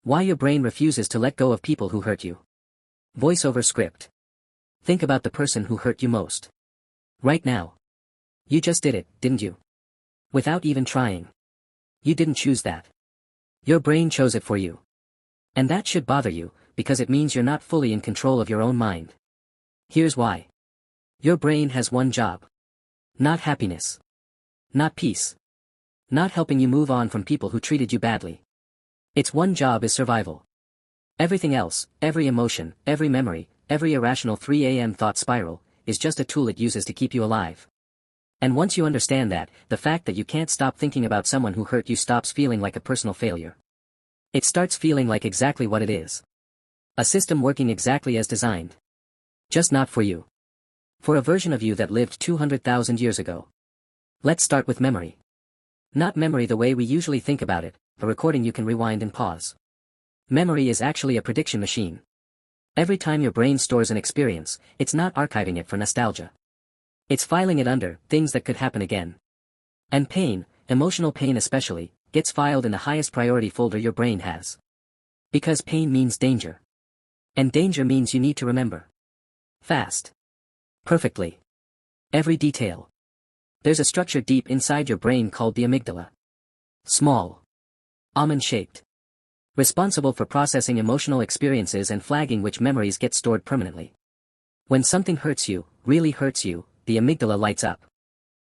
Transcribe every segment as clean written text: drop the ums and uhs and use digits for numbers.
Why your brain refuses to let go of people who hurt you. Voiceover script. Think about the person who hurt you most. Right now. You just did it, didn't you? Without even trying. You didn't choose that. Your brain chose it for you. And that should bother you, because it means you're not fully in control of your own mind. Here's why. Your brain has one job. Not happiness. Not peace. Not helping you move on from people who treated you badly. Its one job is survival. Everything else, every emotion, every memory, every irrational 3 a.m. thought spiral, is just a tool it uses to keep you alive. And once you understand that, the fact that you can't stop thinking about someone who hurt you stops feeling like a personal failure. It starts feeling like exactly what it is. A system working exactly as designed. Just not for you. For a version of you that lived 200,000 years ago. Let's start with memory. Not memory the way we usually think about it, a recording you can rewind and pause. Memory is actually a prediction machine. Every time your brain stores an experience, it's not archiving it for nostalgia. It's filing it under things that could happen again. And pain, emotional pain especially, gets filed in the highest priority folder your brain has. Because pain means danger. And danger means you need to remember. Fast. Perfectly. Every detail. There's a structure deep inside your brain called the amygdala. Small. Almond-shaped. Responsible for processing emotional experiences and flagging which memories get stored permanently. When something hurts you, really hurts you, the amygdala lights up.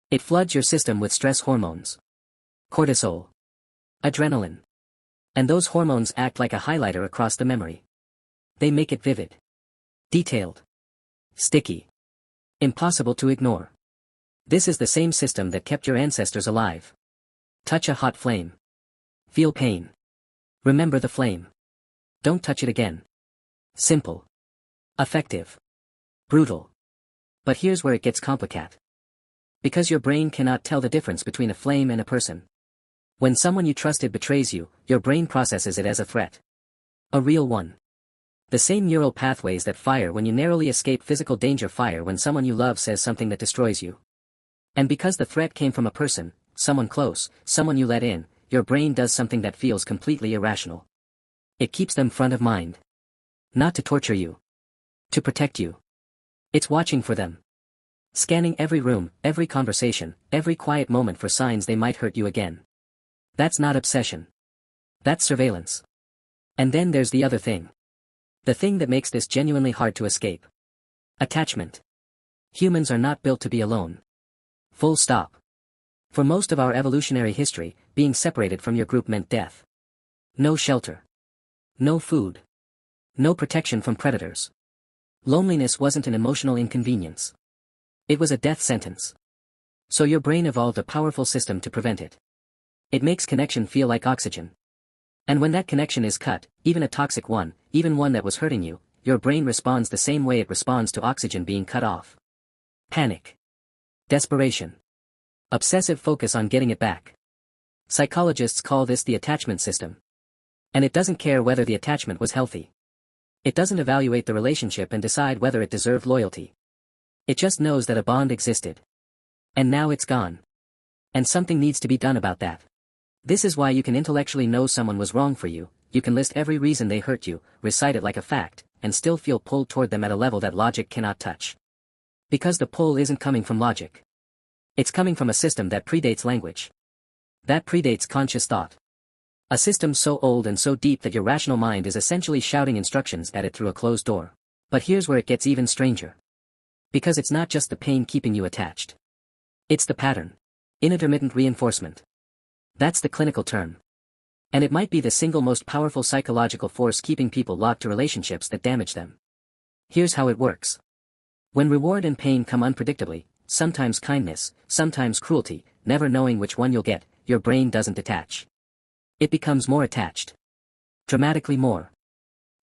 It floods your system with stress hormones. Cortisol. Adrenaline. And those hormones act like a highlighter across the memory. They make it vivid. Detailed. Sticky. Impossible to ignore. This is the same system that kept your ancestors alive. Touch a hot flame. Feel pain. Remember the flame. Don't touch it again. Simple. Effective. Brutal. But here's where it gets complicated. Because your brain cannot tell the difference between a flame and a person. When someone you trusted betrays you, your brain processes it as a threat. A real one. The same neural pathways that fire when you narrowly escape physical danger fire when someone you love says something that destroys you. And because the threat came from a person, someone close, someone you let in, your brain does something that feels completely irrational. It keeps them front of mind. Not to torture you. To protect you. It's watching for them. Scanning every room, every conversation, every quiet moment for signs they might hurt you again. That's not obsession. That's surveillance. And then there's the other thing. The thing that makes this genuinely hard to escape. Attachment. Humans are not built to be alone. Full stop. For most of our evolutionary history, being separated from your group meant death. No shelter. No food. No protection from predators. Loneliness wasn't an emotional inconvenience. It was a death sentence. So your brain evolved a powerful system to prevent it. It makes connection feel like oxygen. And when that connection is cut, even a toxic one, even one that was hurting you, your brain responds the same way it responds to oxygen being cut off. Panic. Desperation. Obsessive focus on getting it back. Psychologists call this the attachment system. And it doesn't care whether the attachment was healthy. It doesn't evaluate the relationship and decide whether it deserved loyalty. It just knows that a bond existed. And now it's gone. And something needs to be done about that. This is why you can intellectually know someone was wrong for you, you can list every reason they hurt you, recite it like a fact, and still feel pulled toward them at a level that logic cannot touch. Because the pull isn't coming from logic. It's coming from a system that predates language. That predates conscious thought. A system so old and so deep that your rational mind is essentially shouting instructions at it through a closed door. But here's where it gets even stranger. Because it's not just the pain keeping you attached. It's the pattern. Intermittent reinforcement. That's the clinical term. And it might be the single most powerful psychological force keeping people locked to relationships that damage them. Here's how it works. When reward and pain come unpredictably, sometimes kindness, sometimes cruelty, never knowing which one you'll get, your brain doesn't detach. It becomes more attached. Dramatically more.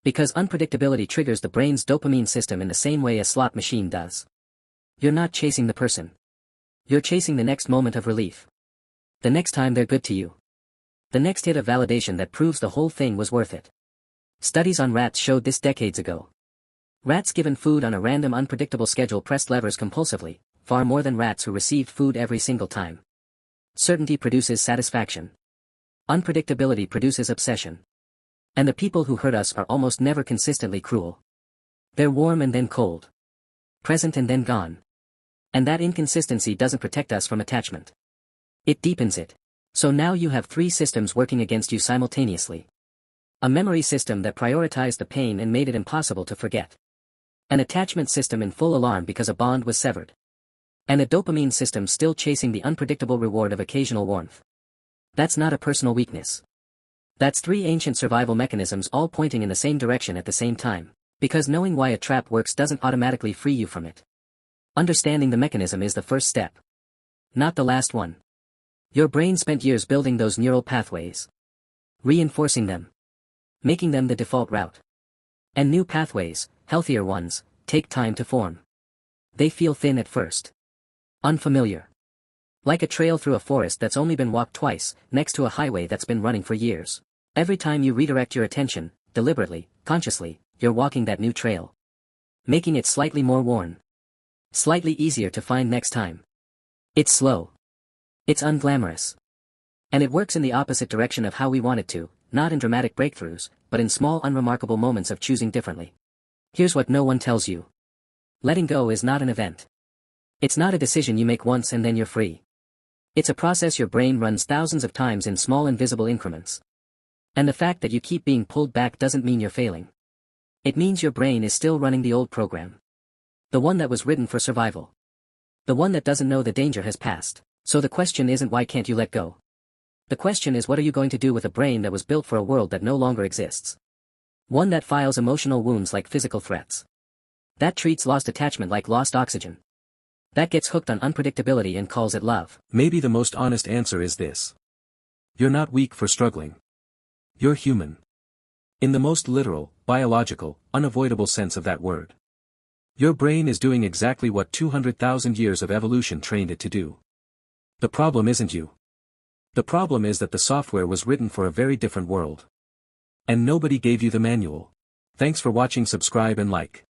Because unpredictability triggers the brain's dopamine system in the same way a slot machine does. You're not chasing the person. You're chasing the next moment of relief. The next time they're good to you. The next hit of validation that proves the whole thing was worth it. Studies on rats showed this decades ago. Rats given food on a random unpredictable schedule pressed levers compulsively, far more than rats who received food every single time. Certainty produces satisfaction. Unpredictability produces obsession. And the people who hurt us are almost never consistently cruel. They're warm and then cold. Present and then gone. And that inconsistency doesn't protect us from attachment. It deepens it. So now you have three systems working against you simultaneously. A memory system that prioritized the pain and made it impossible to forget. An attachment system in full alarm because a bond was severed. And a dopamine system still chasing the unpredictable reward of occasional warmth. That's not a personal weakness. That's three ancient survival mechanisms all pointing in the same direction at the same time, because knowing why a trap works doesn't automatically free you from it. Understanding the mechanism is the first step. Not the last one. Your brain spent years building those neural pathways. Reinforcing them. Making them the default route. And new pathways, healthier ones, take time to form. They feel thin at first. Unfamiliar. Like a trail through a forest that's only been walked twice, next to a highway that's been running for years. Every time you redirect your attention, deliberately, consciously, you're walking that new trail. Making it slightly more worn. Slightly easier to find next time. It's slow. It's unglamorous. And it works in the opposite direction of how we want it to, not in dramatic breakthroughs, but in small unremarkable moments of choosing differently. Here's what no one tells you. Letting go is not an event. It's not a decision you make once and then you're free. It's a process your brain runs thousands of times in small invisible increments. And the fact that you keep being pulled back doesn't mean you're failing. It means your brain is still running the old program. The one that was written for survival. The one that doesn't know the danger has passed. So the question isn't why can't you let go? The question is what are you going to do with a brain that was built for a world that no longer exists? One that files emotional wounds like physical threats. That treats lost attachment like lost oxygen. That gets hooked on unpredictability and calls it love. Maybe the most honest answer is this. You're not weak for struggling. You're human. In the most literal, biological, unavoidable sense of that word. Your brain is doing exactly what 200,000 years of evolution trained it to do. The problem isn't you. The problem is that the software was written for a very different world. And nobody gave you the manual. Thanks for watching. Subscribe and like.